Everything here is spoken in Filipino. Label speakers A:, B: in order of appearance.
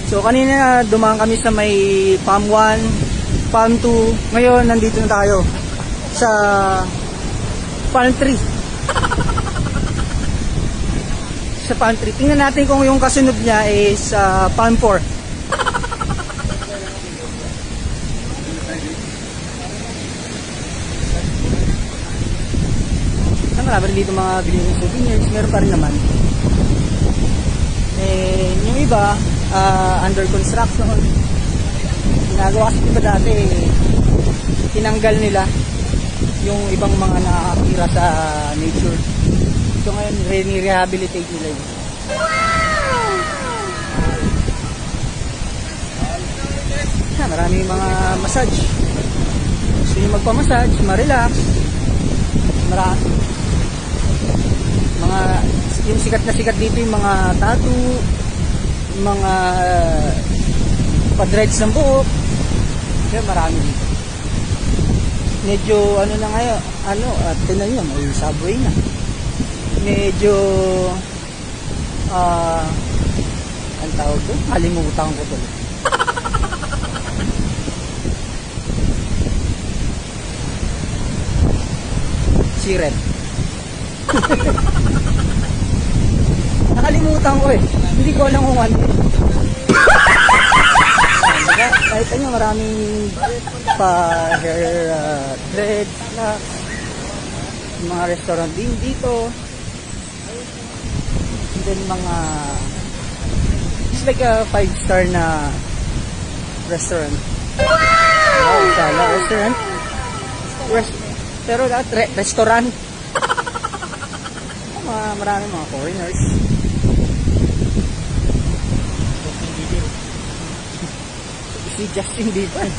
A: So kanina dumaan kami sa may Palm 1, Palm 2. Ngayon nandito na tayo sa Palm 3. Sa Palm 3. Tingnan natin kung yung kasunod niya is Palm 4. Marami rin dito mga bilhin ng souvenirs, meron pa rin naman. Eh, yung iba, under construction. Ginagawa kasi diba dati, tinanggal nila yung ibang mga nakakatira sa nature. So ngayon, rehabilitate nila yun. Marami mga massage. Gusto nyo magpamassage, ma-relax. Marami. Mga yung sikat na sikat dito yung mga tattoo, mga pa-dreads ng buhok. Kaya marami dito. Medyo ano na ngayon, tinan nyo, may subway na. Medyo ang tawag doon? Kalimutan ko doon. Siret. Nakalimutan ko eh. Hindi ko alam kung ano. Kahit ano, maraming pa hair threads na mga restaurant din dito. And then mga it's like a 5-star na restaurant. Wow! Sala restaurant. Pero restaurant. Maraming mga foreigners. Si Justin Bieber.